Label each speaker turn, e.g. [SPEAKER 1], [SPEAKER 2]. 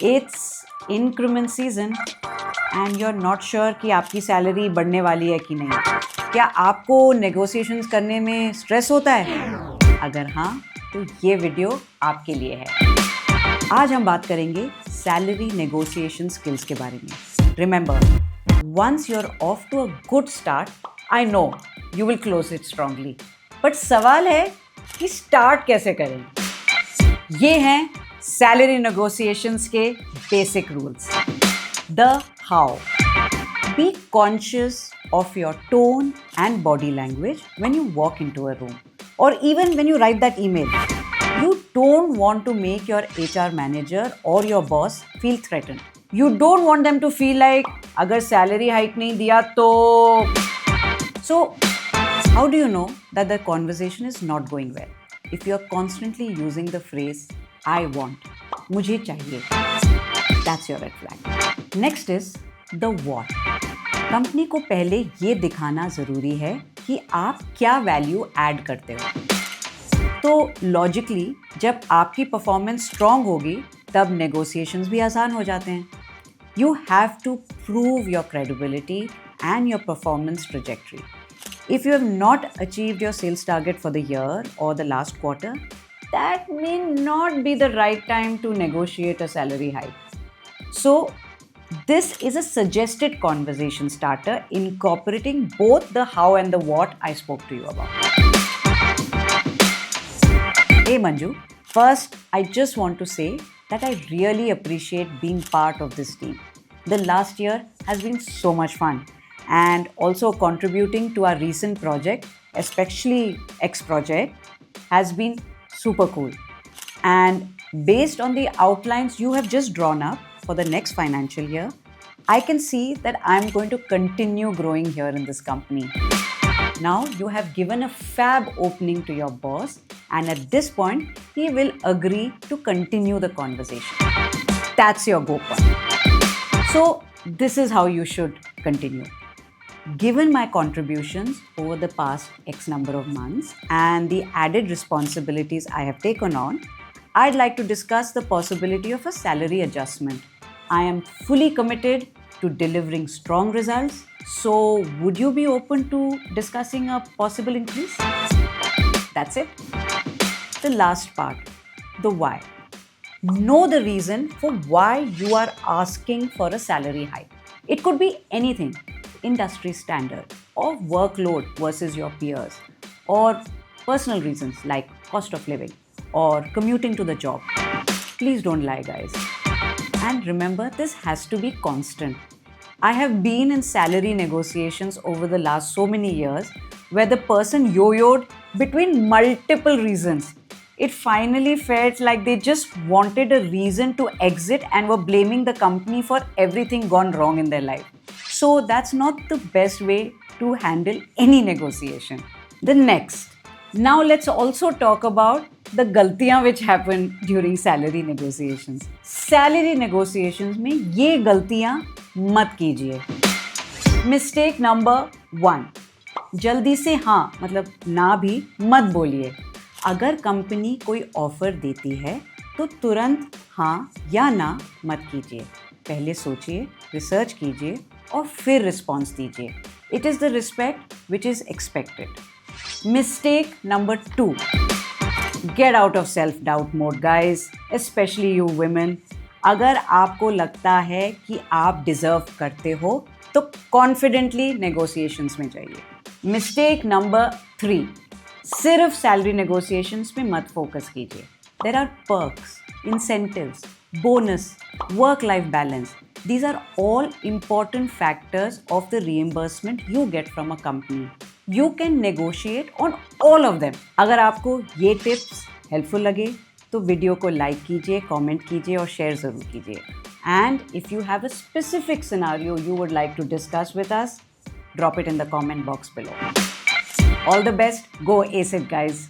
[SPEAKER 1] It's increment season and you're not sure कि आपकी salary बढ़ने वाली है कि नहीं। क्या आपको नेगोशिएशंस करने में स्ट्रेस होता है? अगर हाँ, तो ये वीडियो आपके लिए है। आज हम बात करेंगे सैलरी नेगोशिएशन स्किल्स के बारे में। Remember, once you're off to a good start, I know you will close it strongly. But सवाल है कि स्टार्ट कैसे करें? ये हैं सैलरी नेगोशिएशंस के basic rules. The how: be conscious of your tone and body language when you walk into a room or even when you write that email. You don't want to make your HR manager or your boss feel threatened. You don't want them to feel like अगर salary hike नहीं दिया तो. So how do you know that the conversation is not going well? If you are constantly using the phrase I want, मुझे चाहिए, that's your red flag. Next is the what. Company को पहले ये दिखाना ज़रूरी है कि आप क्या वैल्यू ऐड करते हो। तो लॉजिकली जब आपकी परफॉर्मेंस स्ट्रांग होगी तब नेगोशिएशंस भी आसान हो जाते हैं। You have to prove your credibility and your performance trajectory. If you have not achieved your sales target for the year or the last quarter, that may not be the right time to negotiate a salary hike. So this is a suggested conversation starter incorporating both the how and the what I spoke to you about. Hey Manju, first I just want to say that I really appreciate being part of this team. The last year has been so much fun and also contributing to our recent project, especially X project, has been super cool. And based on the outlines you have just drawn up for the next financial year, I can see that I'm going to continue growing here in this company. Now you have given a fab opening to your boss, and at this point, he will agree to continue the conversation. That's your go point. So this is how you should continue. Given my contributions over the past X number of months and the added responsibilities I have taken on, I'd like to discuss the possibility of a salary adjustment. I am fully committed to delivering strong results. So, would you be open to discussing a possible increase? That's it. The last part, the why. Know the reason for why you are asking for a salary hike. It could be anything: industry standard, or workload versus your peers, or personal reasons like cost of living, or commuting to the job. Please don't lie, guys. And remember, this has to be constant. I have been in salary negotiations over the last so many years where the person yo-yoed between multiple reasons. It finally felt like they just wanted a reason to exit and were blaming the company for everything gone wrong in their life. So that's not the best way to handle any negotiation. The next. Now let's also talk about the गलतियां which happen during salary negotiations. Salary negotiations में ये गलतियां मत कीजिए. Mistake number 1. जल्दी से हाँ मतलब ना भी मत बोलिए. अगर कंपनी कोई ऑफर देती है तो तुरंत हाँ या ना मत कीजिए. पहले सोचिए, रिसर्च कीजिए और फिर रिस्पॉन्स दीजिए. It is the respect which is expected. Mistake number 2. Get out of self-doubt mode, guys, especially you women. अगर आपको लगता है कि आप डिजर्व करते हो तो कॉन्फिडेंटली नेगोशिएशंस में जाइए. Mistake number 3. सिर्फ सैलरी नेगोशिएशंस में मत फोकस कीजिए. There are perks, incentives, bonus, work life balance. These are all important factors of the reimbursement you get from a company. You can negotiate on all of them. अगर आपको ये tips helpful लगे तो video को like कीजिए, comment कीजिए और share ज़रूर कीजिए. And if you have a specific scenario you would like to discuss with us, drop it in the comment box below. All the best. Go ace it, guys.